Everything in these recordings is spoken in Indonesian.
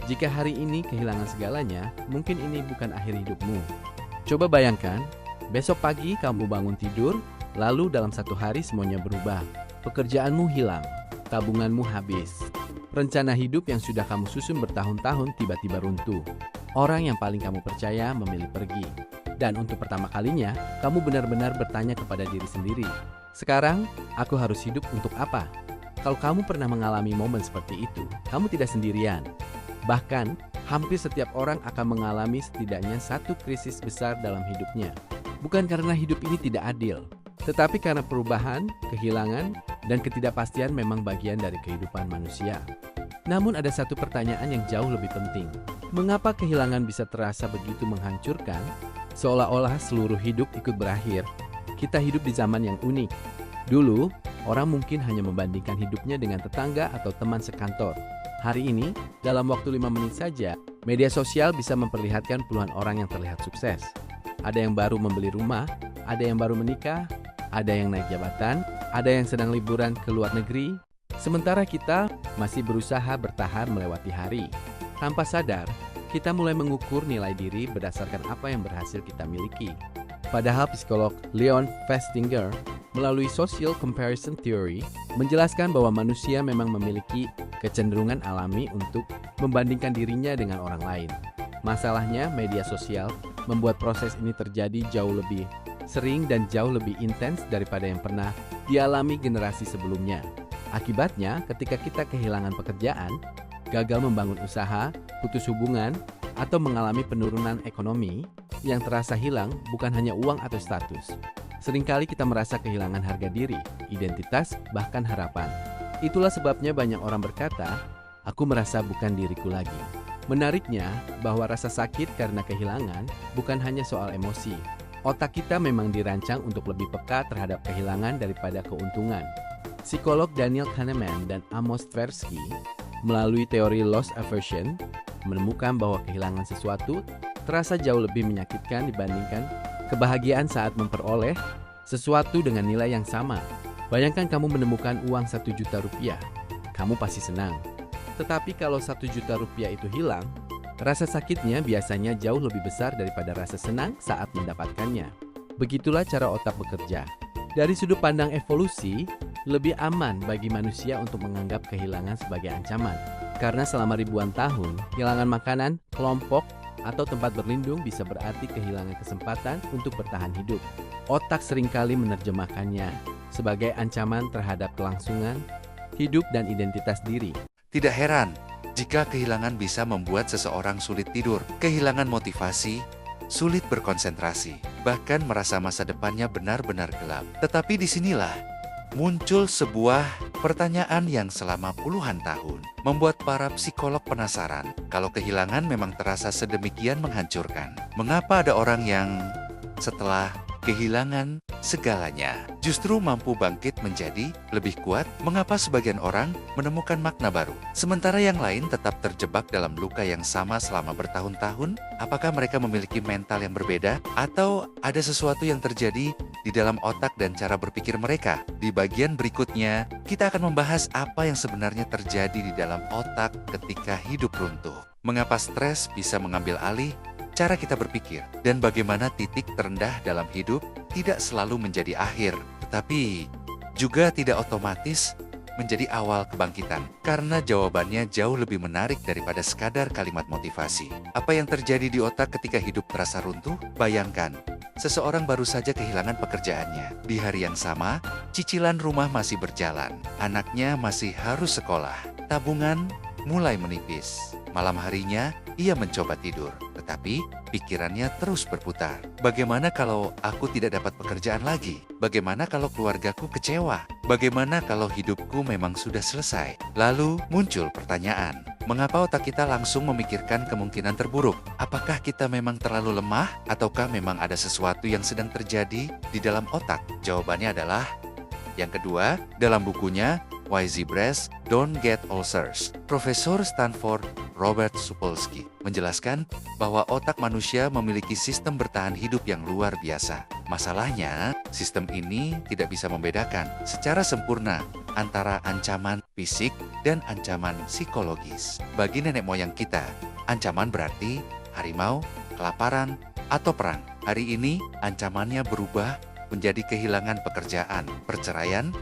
Jika hari ini kehilangan segalanya, mungkin ini bukan akhir hidupmu. Coba bayangkan, besok pagi kamu bangun tidur, lalu dalam satu hari semuanya berubah. Pekerjaanmu hilang, tabunganmu habis. Rencana hidup yang sudah kamu susun bertahun-tahun tiba-tiba runtuh. Orang yang paling kamu percaya memilih pergi. Dan untuk pertama kalinya, kamu benar-benar bertanya kepada diri sendiri, sekarang, aku harus hidup untuk apa? Kalau kamu pernah mengalami momen seperti itu, kamu tidak sendirian. Bahkan, hampir setiap orang akan mengalami setidaknya satu krisis besar dalam hidupnya. Bukan karena hidup ini tidak adil, tetapi karena perubahan, kehilangan, dan ketidakpastian memang bagian dari kehidupan manusia. Namun ada satu pertanyaan yang jauh lebih penting. Mengapa kehilangan bisa terasa begitu menghancurkan? Seolah-olah seluruh hidup ikut berakhir. Kita hidup di zaman yang unik. Dulu, orang mungkin hanya membandingkan hidupnya dengan tetangga atau teman sekantor. Hari ini, dalam waktu 5 menit saja, media sosial bisa memperlihatkan puluhan orang yang terlihat sukses. Ada yang baru membeli rumah, ada yang baru menikah, ada yang naik jabatan, ada yang sedang liburan ke luar negeri. Sementara kita masih berusaha bertahan melewati hari. Tanpa sadar, kita mulai mengukur nilai diri berdasarkan apa yang berhasil kita miliki. Padahal psikolog Leon Festinger melalui social comparison theory menjelaskan bahwa manusia memang memiliki kecenderungan alami untuk membandingkan dirinya dengan orang lain. Masalahnya, media sosial membuat proses ini terjadi jauh lebih sering dan jauh lebih intens daripada yang pernah dialami generasi sebelumnya. Akibatnya, ketika kita kehilangan pekerjaan, gagal membangun usaha, putus hubungan, atau mengalami penurunan ekonomi, yang terasa hilang bukan hanya uang atau status. Seringkali kita merasa kehilangan harga diri, identitas, bahkan harapan. Itulah sebabnya banyak orang berkata, aku merasa bukan diriku lagi. Menariknya, bahwa rasa sakit karena kehilangan bukan hanya soal emosi. Otak kita memang dirancang untuk lebih peka terhadap kehilangan daripada keuntungan. Psikolog Daniel Kahneman dan Amos Tversky melalui teori loss aversion menemukan bahwa kehilangan sesuatu terasa jauh lebih menyakitkan dibandingkan kebahagiaan saat memperoleh sesuatu dengan nilai yang sama. Bayangkan kamu menemukan uang 1 juta rupiah, kamu pasti senang. Tetapi kalau 1 juta rupiah itu hilang, rasa sakitnya biasanya jauh lebih besar daripada rasa senang saat mendapatkannya. Begitulah cara otak bekerja. Dari sudut pandang evolusi, lebih aman bagi manusia untuk menganggap kehilangan sebagai ancaman. Karena selama ribuan tahun, kehilangan makanan, kelompok, atau tempat berlindung bisa berarti kehilangan kesempatan untuk bertahan hidup. Otak seringkali menerjemahkannya sebagai ancaman terhadap kelangsungan, hidup dan identitas diri. Tidak heran jika kehilangan bisa membuat seseorang sulit tidur, kehilangan motivasi, sulit berkonsentrasi, bahkan merasa masa depannya benar-benar gelap. Tetapi disinilah muncul sebuah pertanyaan yang selama puluhan tahun membuat para psikolog penasaran. Kalau kehilangan memang terasa sedemikian menghancurkan, mengapa ada orang yang setelah kehilangan segalanya justru mampu bangkit menjadi lebih kuat? Mengapa sebagian orang menemukan makna baru, sementara yang lain tetap terjebak dalam luka yang sama selama bertahun-tahun? Apakah mereka memiliki mental yang berbeda? Atau ada sesuatu yang terjadi di dalam otak dan cara berpikir mereka? Di bagian berikutnya, kita akan membahas apa yang sebenarnya terjadi di dalam otak ketika hidup runtuh. Mengapa stres bisa mengambil alih cara kita berpikir, dan bagaimana titik terendah dalam hidup tidak selalu menjadi akhir, tetapi juga tidak otomatis menjadi awal kebangkitan. Karena jawabannya jauh lebih menarik daripada sekadar kalimat motivasi. Apa yang terjadi di otak ketika hidup terasa runtuh? Bayangkan, seseorang baru saja kehilangan pekerjaannya. Di hari yang sama, cicilan rumah masih berjalan, anaknya masih harus sekolah, tabungan mulai menipis. Malam harinya, ia mencoba tidur, tetapi pikirannya terus berputar. Bagaimana kalau aku tidak dapat pekerjaan lagi? Bagaimana kalau keluargaku kecewa? Bagaimana kalau hidupku memang sudah selesai? Lalu muncul pertanyaan, mengapa otak kita langsung memikirkan kemungkinan terburuk? Apakah kita memang terlalu lemah? Ataukah memang ada sesuatu yang sedang terjadi di dalam otak? Jawabannya adalah yang kedua, dalam bukunya Why Zebras Don't Get Ulcers, Profesor Stanford Robert Sapolsky, menjelaskan bahwa otak manusia memiliki sistem bertahan hidup yang luar biasa. Masalahnya, sistem ini tidak bisa membedakan secara sempurna antara ancaman fisik dan ancaman psikologis. Bagi nenek moyang kita, ancaman berarti harimau, kelaparan, atau perang. Hari ini, ancamannya berubah menjadi kehilangan pekerjaan, perceraian,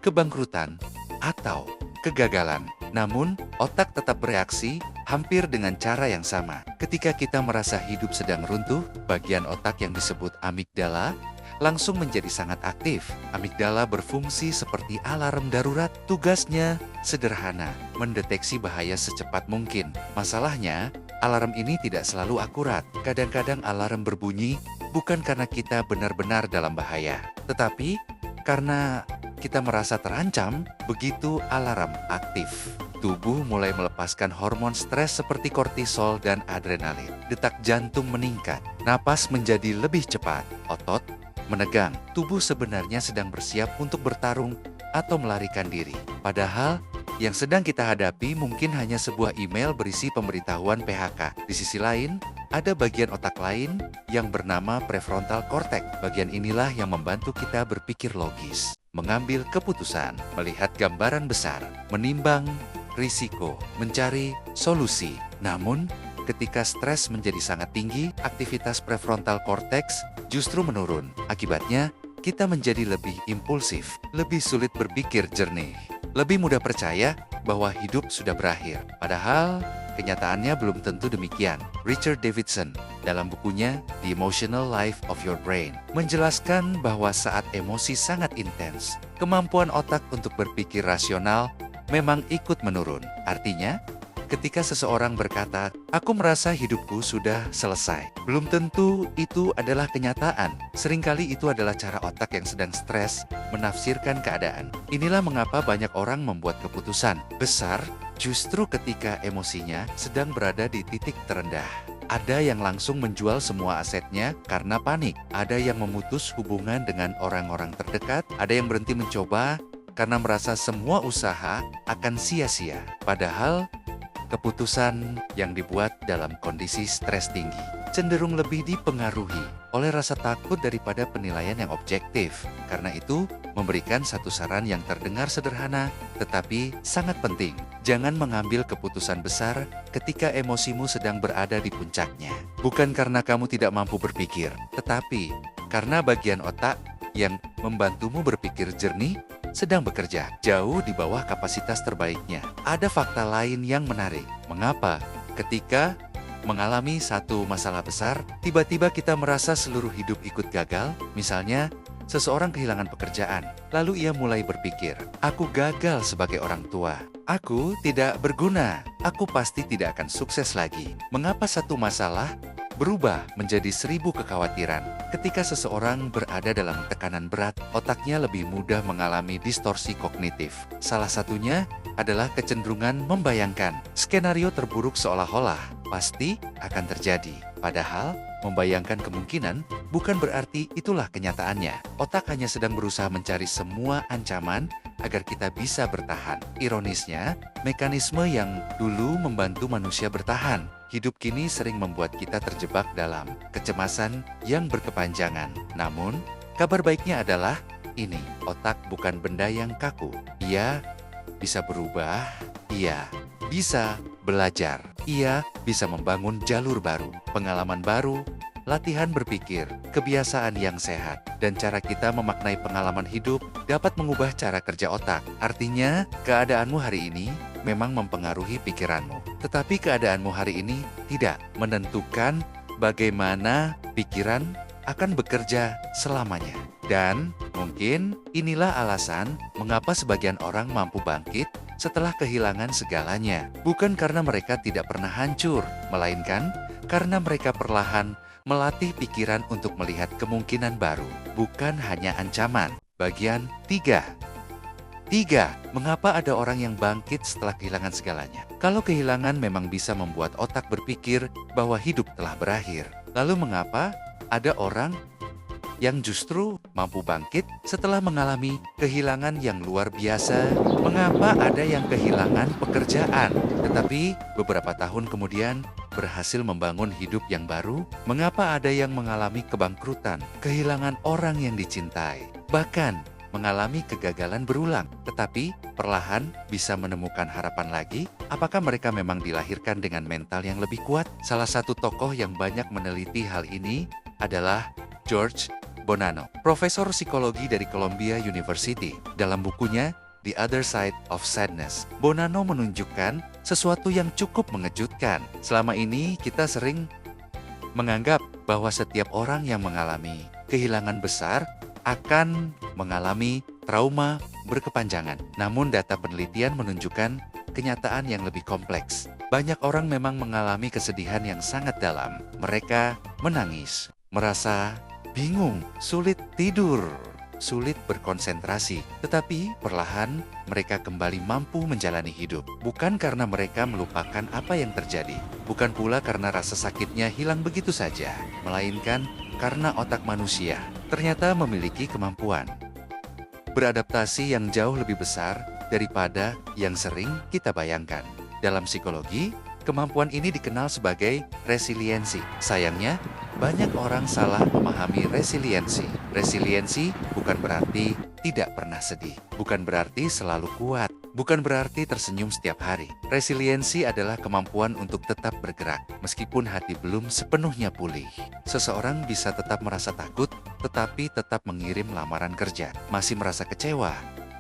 kebangkrutan, atau kegagalan. Namun, otak tetap bereaksi hampir dengan cara yang sama. Ketika kita merasa hidup sedang runtuh, bagian otak yang disebut amigdala langsung menjadi sangat aktif. Amigdala berfungsi seperti alarm darurat. Tugasnya sederhana, mendeteksi bahaya secepat mungkin. Masalahnya, alarm ini tidak selalu akurat. Kadang-kadang alarm berbunyi bukan karena kita benar-benar dalam bahaya, tetapi karena kita merasa terancam. Begitu alarm aktif, tubuh mulai melepaskan hormon stres seperti kortisol dan adrenalin. Detak jantung meningkat, napas menjadi lebih cepat, otot menegang. Tubuh sebenarnya sedang bersiap untuk bertarung atau melarikan diri. Padahal, yang sedang kita hadapi mungkin hanya sebuah email berisi pemberitahuan PHK. Di sisi lain, ada bagian otak lain yang bernama prefrontal cortex. Bagian inilah yang membantu kita berpikir logis, mengambil keputusan, melihat gambaran besar, menimbang risiko, mencari solusi. Namun, ketika stres menjadi sangat tinggi, aktivitas prefrontal cortex justru menurun. Akibatnya, kita menjadi lebih impulsif, lebih sulit berpikir jernih, lebih mudah percaya bahwa hidup sudah berakhir. Padahal, kenyataannya belum tentu demikian. Richard Davidson, dalam bukunya The Emotional Life of Your Brain, menjelaskan bahwa saat emosi sangat intens, kemampuan otak untuk berpikir rasional memang ikut menurun. Artinya, ketika seseorang berkata, "Aku merasa hidupku sudah selesai," belum tentu itu adalah kenyataan. Seringkali itu adalah cara otak yang sedang stres menafsirkan keadaan. Inilah mengapa banyak orang membuat keputusan besar justru ketika emosinya sedang berada di titik terendah. Ada yang langsung menjual semua asetnya karena panik. Ada yang memutus hubungan dengan orang-orang terdekat. Ada yang berhenti mencoba karena merasa semua usaha akan sia-sia. Padahal, keputusan yang dibuat dalam kondisi stres tinggi cenderung lebih dipengaruhi oleh rasa takut daripada penilaian yang objektif. Karena itu, memberikan satu saran yang terdengar sederhana tetapi sangat penting. Jangan mengambil keputusan besar ketika emosimu sedang berada di puncaknya. Bukan karena kamu tidak mampu berpikir, tetapi karena bagian otak yang membantumu berpikir jernih sedang bekerja jauh di bawah kapasitas terbaiknya. Ada fakta lain yang menarik. Mengapa ketika mengalami satu masalah besar, tiba-tiba kita merasa seluruh hidup ikut gagal? Misalnya, seseorang kehilangan pekerjaan, lalu ia mulai berpikir, "Aku gagal sebagai orang tua. Aku tidak berguna. Aku pasti tidak akan sukses lagi." Mengapa satu masalah berubah menjadi 1000 kekhawatiran? Ketika seseorang berada dalam tekanan berat, otaknya lebih mudah mengalami distorsi kognitif. Salah satunya adalah kecenderungan membayangkan skenario terburuk seolah-olah pasti akan terjadi. Padahal, membayangkan kemungkinan bukan berarti itulah kenyataannya. Otak hanya sedang berusaha mencari semua ancaman agar kita bisa bertahan. Ironisnya, mekanisme yang dulu membantu manusia bertahan, hidup kini sering membuat kita terjebak dalam kecemasan yang berkepanjangan. Namun, kabar baiknya adalah ini, otak bukan benda yang kaku. Ia bisa berubah, ia bisa belajar, ia bisa membangun jalur baru, pengalaman baru, latihan berpikir, kebiasaan yang sehat, dan cara kita memaknai pengalaman hidup dapat mengubah cara kerja otak. Artinya, keadaanmu hari ini memang mempengaruhi pikiranmu, tetapi keadaanmu hari ini tidak menentukan bagaimana pikiran akan bekerja selamanya. Dan mungkin inilah alasan mengapa sebagian orang mampu bangkit setelah kehilangan segalanya. Bukan karena mereka tidak pernah hancur, melainkan karena mereka perlahan melatih pikiran untuk melihat kemungkinan baru, bukan hanya ancaman. Bagian 3. Mengapa ada orang yang bangkit setelah kehilangan segalanya? Kalau kehilangan memang bisa membuat otak berpikir bahwa hidup telah berakhir, lalu mengapa ada orang yang justru mampu bangkit setelah mengalami kehilangan yang luar biasa. Mengapa ada yang kehilangan pekerjaan, tetapi beberapa tahun kemudian berhasil membangun hidup yang baru? Mengapa ada yang mengalami kebangkrutan, kehilangan orang yang dicintai, bahkan mengalami kegagalan berulang, tetapi perlahan bisa menemukan harapan lagi? Apakah mereka memang dilahirkan dengan mental yang lebih kuat? Salah satu tokoh yang banyak meneliti hal ini adalah George Bonanno, profesor psikologi dari Columbia University. Dalam bukunya The Other Side of Sadness, Bonanno menunjukkan sesuatu yang cukup mengejutkan. Selama ini kita sering menganggap bahwa setiap orang yang mengalami kehilangan besar akan mengalami trauma berkepanjangan. Namun data penelitian menunjukkan kenyataan yang lebih kompleks. Banyak orang memang mengalami kesedihan yang sangat dalam. Mereka menangis, merasa bingung, sulit tidur, sulit berkonsentrasi. Tetapi perlahan mereka kembali mampu menjalani hidup. Bukan karena mereka melupakan apa yang terjadi. Bukan pula karena rasa sakitnya hilang begitu saja. Melainkan karena otak manusia ternyata memiliki kemampuan beradaptasi yang jauh lebih besar daripada yang sering kita bayangkan. Dalam psikologi, kemampuan ini dikenal sebagai resiliensi. Sayangnya, banyak orang salah memahami resiliensi. Resiliensi bukan berarti tidak pernah sedih, bukan berarti selalu kuat, bukan berarti tersenyum setiap hari. Resiliensi adalah kemampuan untuk tetap bergerak, meskipun hati belum sepenuhnya pulih. Seseorang bisa tetap merasa takut, tetapi tetap mengirim lamaran kerja. Masih merasa kecewa,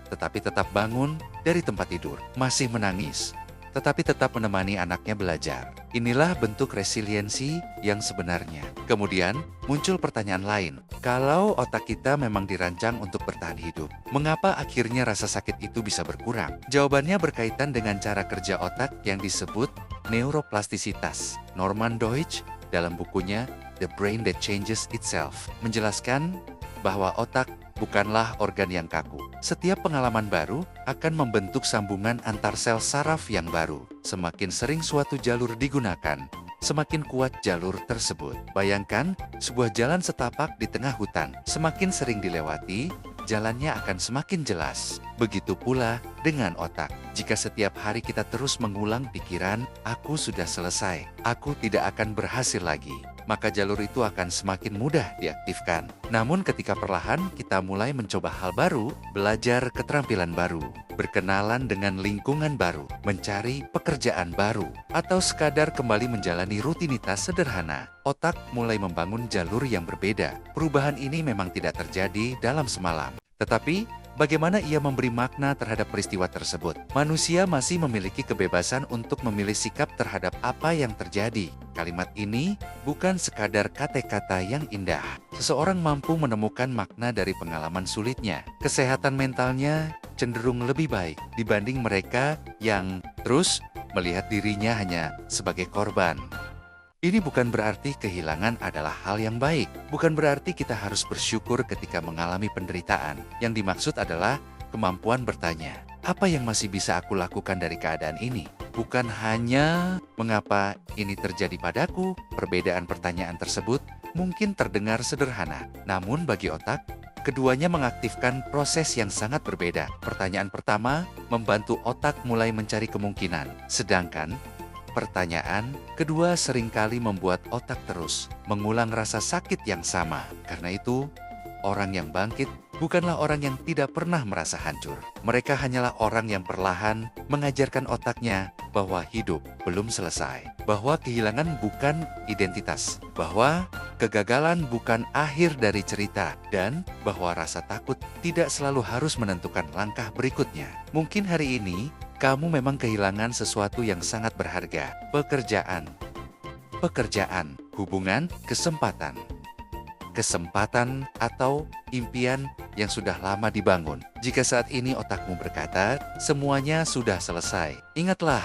tetapi tetap bangun dari tempat tidur. Masih menangis, tetapi tetap menemani anaknya belajar. Inilah bentuk resiliensi yang sebenarnya. Kemudian, muncul pertanyaan lain. Kalau otak kita memang dirancang untuk bertahan hidup, mengapa akhirnya rasa sakit itu bisa berkurang? Jawabannya berkaitan dengan cara kerja otak yang disebut neuroplastisitas. Norman Deutsch dalam bukunya The Brain That Changes Itself menjelaskan bahwa otak bukanlah organ yang kaku. Setiap pengalaman baru akan membentuk sambungan antar sel saraf yang baru. Semakin sering suatu jalur digunakan, semakin kuat jalur tersebut. Bayangkan sebuah jalan setapak di tengah hutan. Semakin sering dilewati, jalannya akan semakin jelas. Begitu pula dengan otak. Jika setiap hari kita terus mengulang pikiran, aku sudah selesai, aku tidak akan berhasil lagi, maka jalur itu akan semakin mudah diaktifkan. Namun ketika perlahan kita mulai mencoba hal baru, belajar keterampilan baru, berkenalan dengan lingkungan baru, mencari pekerjaan baru, atau sekadar kembali menjalani rutinitas sederhana, otak mulai membangun jalur yang berbeda. Perubahan ini memang tidak terjadi dalam semalam. Tetapi, bagaimana ia memberi makna terhadap peristiwa tersebut? Manusia masih memiliki kebebasan untuk memilih sikap terhadap apa yang terjadi. Kalimat ini bukan sekadar kata-kata yang indah. Seseorang mampu menemukan makna dari pengalaman sulitnya. Kesehatan mentalnya cenderung lebih baik dibanding mereka yang terus melihat dirinya hanya sebagai korban. Ini bukan berarti kehilangan adalah hal yang baik. Bukan berarti kita harus bersyukur ketika mengalami penderitaan. Yang dimaksud adalah kemampuan bertanya, apa yang masih bisa aku lakukan dari keadaan ini? Bukan hanya mengapa ini terjadi padaku. Perbedaan pertanyaan tersebut mungkin terdengar sederhana. Namun bagi otak, keduanya mengaktifkan proses yang sangat berbeda. Pertanyaan pertama membantu otak mulai mencari kemungkinan. Sedangkan pertanyaan kedua seringkali membuat otak terus mengulang rasa sakit yang sama. Karena itu, orang yang bangkit bukanlah orang yang tidak pernah merasa hancur. Mereka hanyalah orang yang perlahan mengajarkan otaknya bahwa hidup belum selesai, bahwa kehilangan bukan identitas, bahwa kegagalan bukan akhir dari cerita, dan bahwa rasa takut tidak selalu harus menentukan langkah berikutnya. Mungkin hari ini kamu memang kehilangan sesuatu yang sangat berharga. Pekerjaan, hubungan, kesempatan atau impian yang sudah lama dibangun. Jika saat ini otakmu berkata, semuanya sudah selesai, ingatlah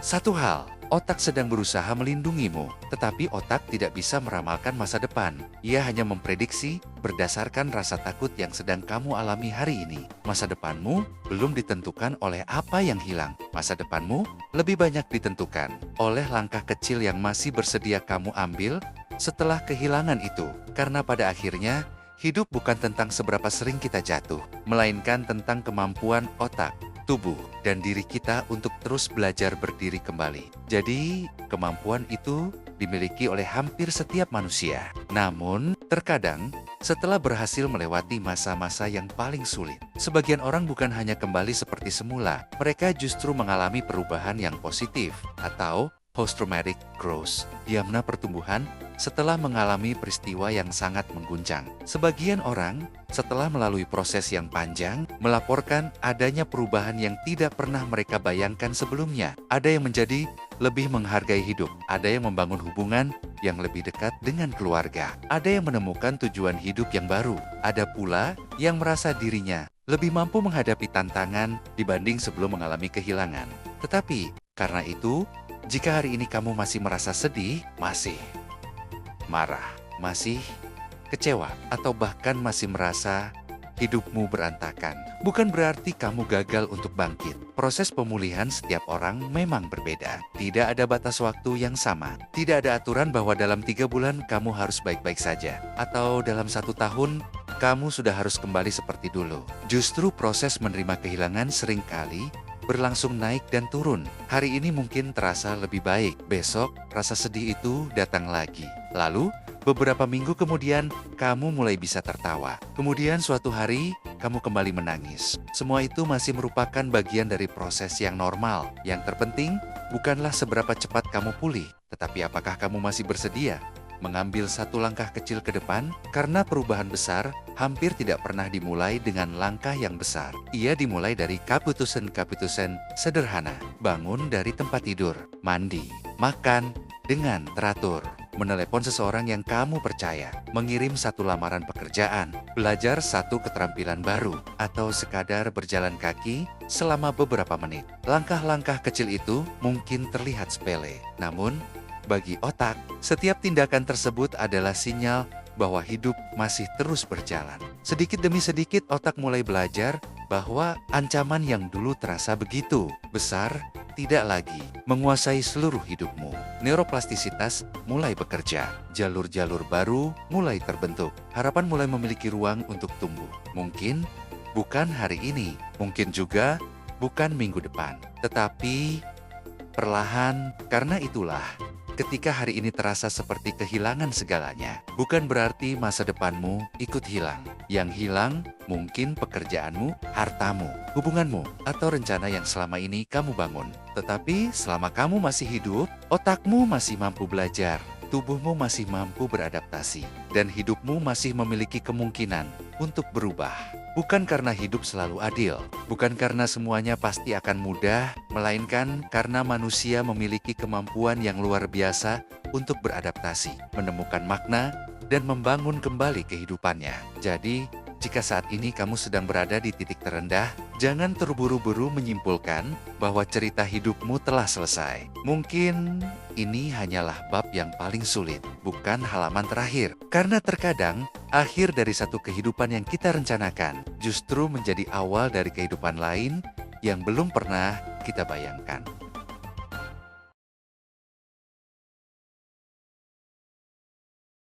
satu hal. Otak sedang berusaha melindungimu, tetapi otak tidak bisa meramalkan masa depan. Ia hanya memprediksi berdasarkan rasa takut yang sedang kamu alami hari ini. Masa depanmu belum ditentukan oleh apa yang hilang. Masa depanmu lebih banyak ditentukan oleh langkah kecil yang masih bersedia kamu ambil setelah kehilangan itu. Karena pada akhirnya, hidup bukan tentang seberapa sering kita jatuh, melainkan tentang kemampuan otak, tubuh, dan diri kita untuk terus belajar berdiri kembali. Jadi, kemampuan itu dimiliki oleh hampir setiap manusia. Namun, terkadang, setelah berhasil melewati masa-masa yang paling sulit, sebagian orang bukan hanya kembali seperti semula, mereka justru mengalami perubahan yang positif atau post-traumatic growth, di mana pertumbuhan setelah mengalami peristiwa yang sangat mengguncang. Sebagian orang, setelah melalui proses yang panjang, melaporkan adanya perubahan yang tidak pernah mereka bayangkan sebelumnya. Ada yang menjadi lebih menghargai hidup, ada yang membangun hubungan yang lebih dekat dengan keluarga, ada yang menemukan tujuan hidup yang baru, ada pula yang merasa dirinya lebih mampu menghadapi tantangan dibanding sebelum mengalami kehilangan. Tetapi, karena itu, jika hari ini kamu masih merasa sedih, masih marah, masih kecewa, atau bahkan masih merasa hidupmu berantakan, bukan berarti kamu gagal untuk bangkit. Proses pemulihan setiap orang memang berbeda. Tidak ada batas waktu yang sama. Tidak ada aturan bahwa dalam 3 bulan kamu harus baik-baik saja, atau dalam 1 tahun kamu sudah harus kembali seperti dulu. Justru proses menerima kehilangan seringkali berlangsung naik dan turun. Hari ini mungkin terasa lebih baik, besok rasa sedih itu datang lagi. Lalu, beberapa minggu kemudian, kamu mulai bisa tertawa. Kemudian suatu hari, kamu kembali menangis. Semua itu masih merupakan bagian dari proses yang normal. Yang terpenting, bukanlah seberapa cepat kamu pulih, tetapi apakah kamu masih bersedia mengambil satu langkah kecil ke depan, karena perubahan besar hampir tidak pernah dimulai dengan langkah yang besar. Ia dimulai dari keputusan-keputusan sederhana. Bangun dari tempat tidur, mandi, makan dengan teratur, menelepon seseorang yang kamu percaya, mengirim satu lamaran pekerjaan, belajar satu keterampilan baru, atau sekadar berjalan kaki selama beberapa menit. Langkah-langkah kecil itu mungkin terlihat sepele, namun bagi otak, setiap tindakan tersebut adalah sinyal bahwa hidup masih terus berjalan. Sedikit demi sedikit otak mulai belajar bahwa ancaman yang dulu terasa begitu besar tidak lagi menguasai seluruh hidupmu. Neuroplastisitas mulai bekerja, jalur-jalur baru mulai terbentuk, harapan mulai memiliki ruang untuk tumbuh. Mungkin bukan hari ini, mungkin juga bukan minggu depan, tetapi perlahan. Karena itulah, ketika hari ini terasa seperti kehilangan segalanya, bukan berarti masa depanmu ikut hilang. Yang hilang mungkin pekerjaanmu, hartamu, hubunganmu, atau rencana yang selama ini kamu bangun. Tetapi selama kamu masih hidup, otakmu masih mampu belajar, tubuhmu masih mampu beradaptasi, dan hidupmu masih memiliki kemungkinan untuk berubah. Bukan karena hidup selalu adil, bukan karena semuanya pasti akan mudah, melainkan karena manusia memiliki kemampuan yang luar biasa untuk beradaptasi, menemukan makna, dan membangun kembali kehidupannya. Jadi, jika saat ini kamu sedang berada di titik terendah, jangan terburu-buru menyimpulkan bahwa cerita hidupmu telah selesai. Mungkin ini hanyalah bab yang paling sulit, bukan halaman terakhir. Karena terkadang, akhir dari satu kehidupan yang kita rencanakan justru menjadi awal dari kehidupan lain yang belum pernah kita bayangkan.